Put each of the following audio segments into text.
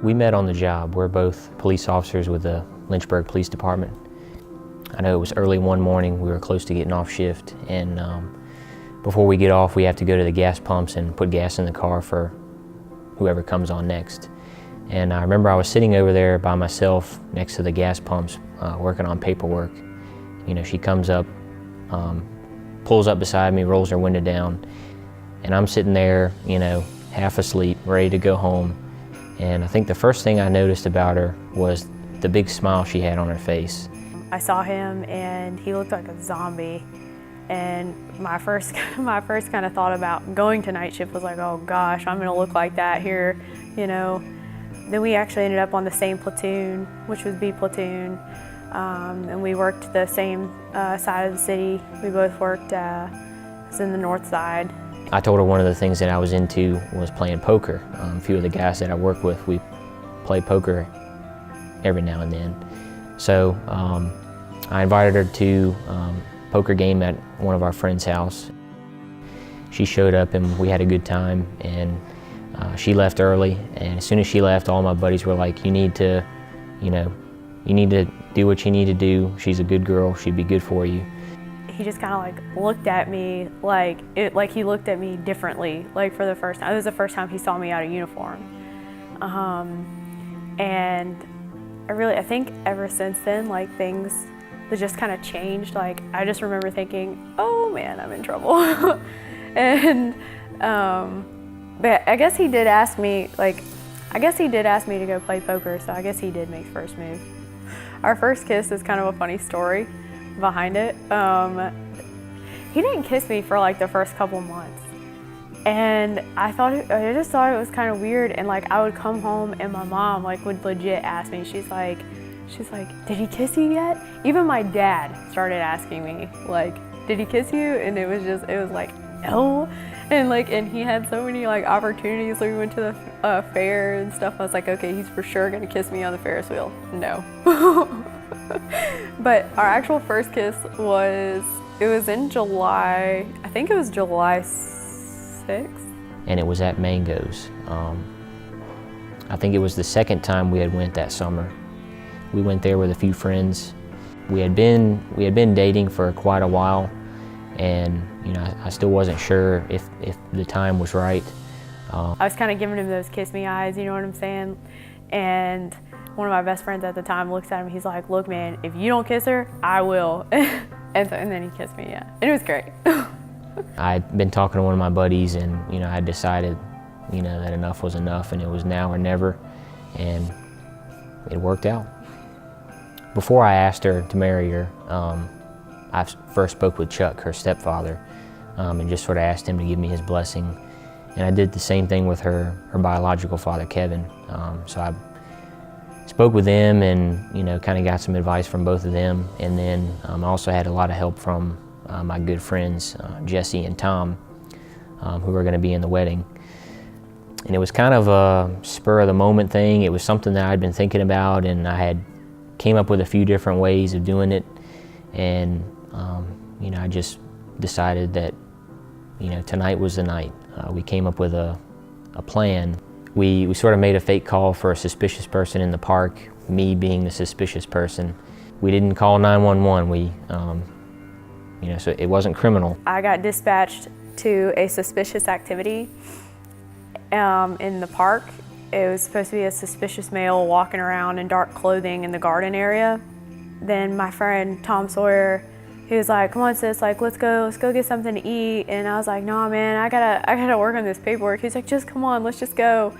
We met on the job. We're both police officers with the Lynchburg Police Department. I know it was early one morning, we were close to getting off shift, and before we get off we have to go to the gas pumps and put gas in the car for whoever comes on next. And I remember I was sitting over there by myself next to the gas pumps working on paperwork. You know, she comes up, pulls up beside me, rolls her window down, and I'm sitting there, you know, half asleep, ready to go home. And I think the first thing I noticed about her was the big smile she had on her face. I saw him and he looked like a zombie. And my first kind of thought about going to night shift was like, oh gosh, I'm gonna look like that here, you know. Then we actually ended up on the same platoon, which was B platoon. And we worked the same side of the city. We both worked was in the north side. I told her one of the things that I was into was playing poker. A few of the guys that I work with, we play poker every now and then. So I invited her to a poker game at one of our friends' house. She showed up and we had a good time, and she left early, and as soon as she left, all my buddies were like, you need to, you know, you need to do what you need to do. She's a good girl, she'd be good for you. He just kind of like looked at me like he looked at me differently, like for the first time. It was the first time he saw me out of uniform. And I think ever since then, like things just kind of changed. Like I just remember thinking, oh man, I'm in trouble. And but I guess he did ask me, to go play poker, so I guess he did make first move. Our first kiss is kind of a funny story behind it. He didn't kiss me for like the first couple months, and I just thought it was kind of weird. And like I would come home and my mom like would legit ask me, she's like, did he kiss you yet? Even my dad started asking me like, did he kiss you? And it was like, no. And he had so many like opportunities. We went to the fair and stuff. I was like, okay, he's for sure gonna kiss me on the Ferris wheel. No. But our actual first kiss was in July. I think it was July 6th. And it was at Mango's. I think it was the second time we had went that summer. We went there with a few friends. We had been dating for quite a while, and you know, I still wasn't sure if the time was right. I was kind of giving him those kiss me eyes, you know what I'm saying? And one of my best friends at the time looks at him, he's like, look man, if you don't kiss her, I will. and then he kissed me, yeah. And it was great. I'd been talking to one of my buddies, and you know, I decided, you know, that enough was enough, and it was now or never, and it worked out. Before I asked her to marry her, I first spoke with Chuck, her stepfather, and just sort of asked him to give me his blessing. And I did the same thing with her biological father, Kevin. So I spoke with them and, you know, kind of got some advice from both of them. And then I also had a lot of help from my good friends, Jesse and Tom, who were going to be in the wedding. And it was kind of a spur of the moment thing. It was something that I'd been thinking about, and I had came up with a few different ways of doing it. And you know, I just decided that, you know, tonight was the night. We came up with a plan. We sort of made a fake call for a suspicious person in the park, me being the suspicious person. We didn't call 911. You know, so it wasn't criminal. I got dispatched to a suspicious activity in the park. It was supposed to be a suspicious male walking around in dark clothing in the garden area. Then my friend Tom Sawyer, he was like, come on sis, like let's go get something to eat. And I was like, nah man, I gotta work on this paperwork. He's like, just come on, let's just go.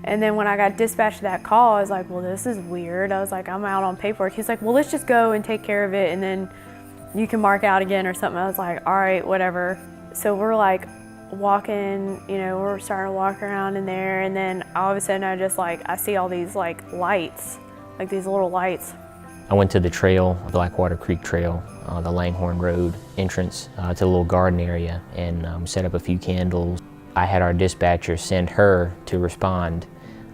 And then when I got dispatched to that call, I was like, well, this is weird. I was like, I'm out on paperwork. He's like, well, let's just go and take care of it, and then you can mark out again or something. I was like, all right, whatever. So we're like walking, you know, we're starting to walk around in there, and then all of a sudden I see all these like lights, like these little lights. I went to the trail, Blackwater Creek Trail, the Langhorne Road entrance to the little garden area, and set up a few candles. I had our dispatcher send her to respond,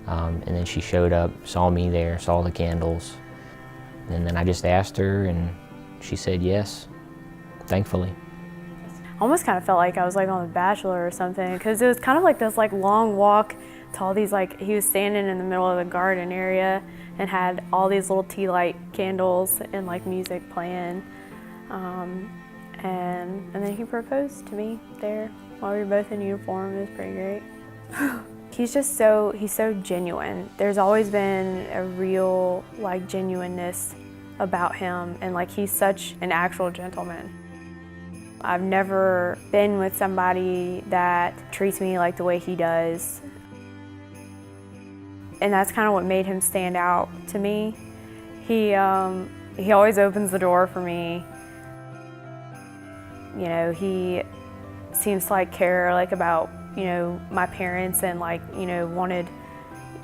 and then she showed up, saw me there, saw the candles, and then I just asked her, and she said yes, thankfully. I almost kind of felt like I was like on The Bachelor or something, because it was kind of like this like long walk to all these, like, he was standing in the middle of the garden area and had all these little tea light candles and like music playing. And then he proposed to me there while we were both in uniform. It was pretty great. He's so genuine. There's always been a real like genuineness about him, and like he's such an actual gentleman. I've never been with somebody that treats me like the way he does. And that's kind of what made him stand out to me. He always opens the door for me. You know, he seems to like care like about, you know, my parents, and like, you know, wanted,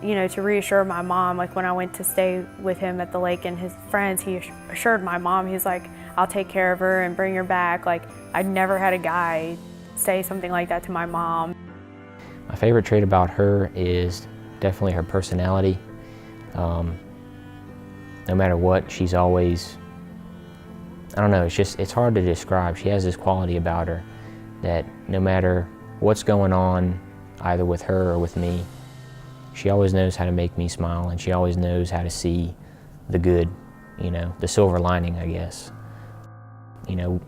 you know, to reassure my mom. Like when I went to stay with him at the lake and his friends, he assured my mom, he's like, I'll take care of her and bring her back. Like I'd never had a guy say something like that to my mom. My favorite trait about her is definitely her personality. No matter what, she's always, I don't know, it's hard to describe. She has this quality about her that no matter what's going on, either with her or with me, she always knows how to make me smile, and she always knows how to see the good, you know, the silver lining, I guess. You know,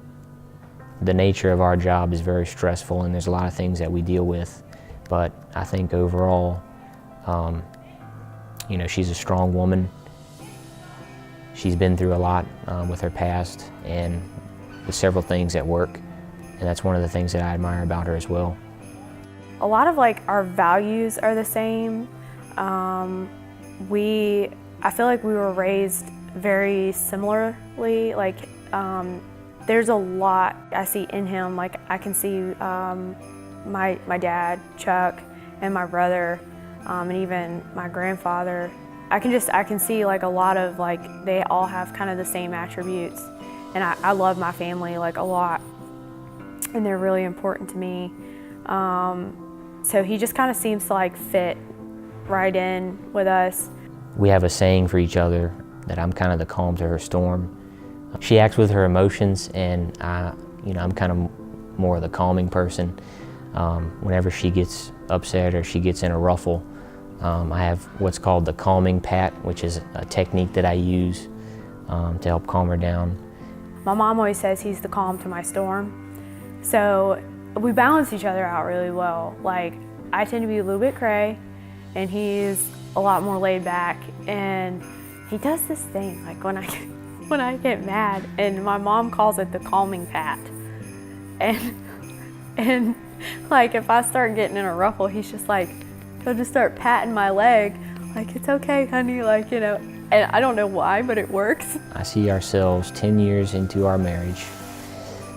the nature of our job is very stressful, and there's a lot of things that we deal with, but I think overall, you know, she's a strong woman. She's been through a lot with her past and with several things at work, and that's one of the things that I admire about her as well. A lot of like our values are the same. I feel like we were raised very similarly. Like there's a lot I see in him. Like I can see my dad, Chuck, and my brother, and even my grandfather. I can see like a lot of like, they all have kind of the same attributes. And I love my family like a lot, and they're really important to me. So he just kind of seems to like fit right in with us. We have a saying for each other that I'm kind of the calm to her storm. She acts with her emotions, and I'm kind of more of the calming person. Whenever she gets upset or she gets in a ruffle, I have what's called the calming pat, which is a technique that I use to help calm her down. My mom always says he's the calm to my storm. So we balance each other out really well. Like I tend to be a little bit cray, and he's a lot more laid back. And he does this thing like when I get mad, and my mom calls it the calming pat. And like if I start getting in a ruffle, he's just like, he'll just start patting my leg, like, it's okay, honey, like, you know, and I don't know why, but it works. I see ourselves 10 years into our marriage.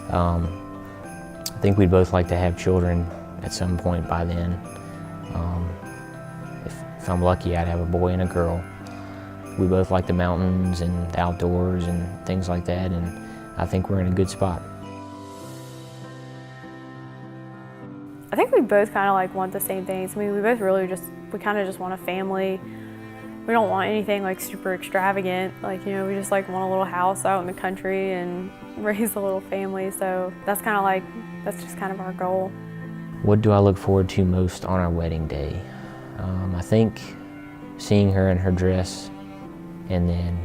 I think we'd both like to have children at some point by then. If I'm lucky, I'd have a boy and a girl. We both like the mountains and the outdoors and things like that, and I think we're in a good spot. I think we both kind of like want the same things. I mean, we both really we kind of just want a family. We don't want anything like super extravagant. Like, you know, we just like want a little house out in the country and raise a little family. So that's just kind of our goal. What do I look forward to most on our wedding day? I think seeing her in her dress, and then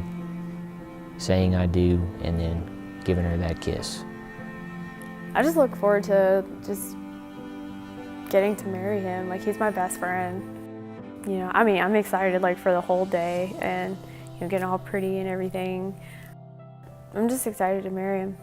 saying I do, and then giving her that kiss. I just look forward to just getting to marry him. Like, he's my best friend. You know, I mean, I'm excited like for the whole day, and, you know, getting all pretty and everything. I'm just excited to marry him.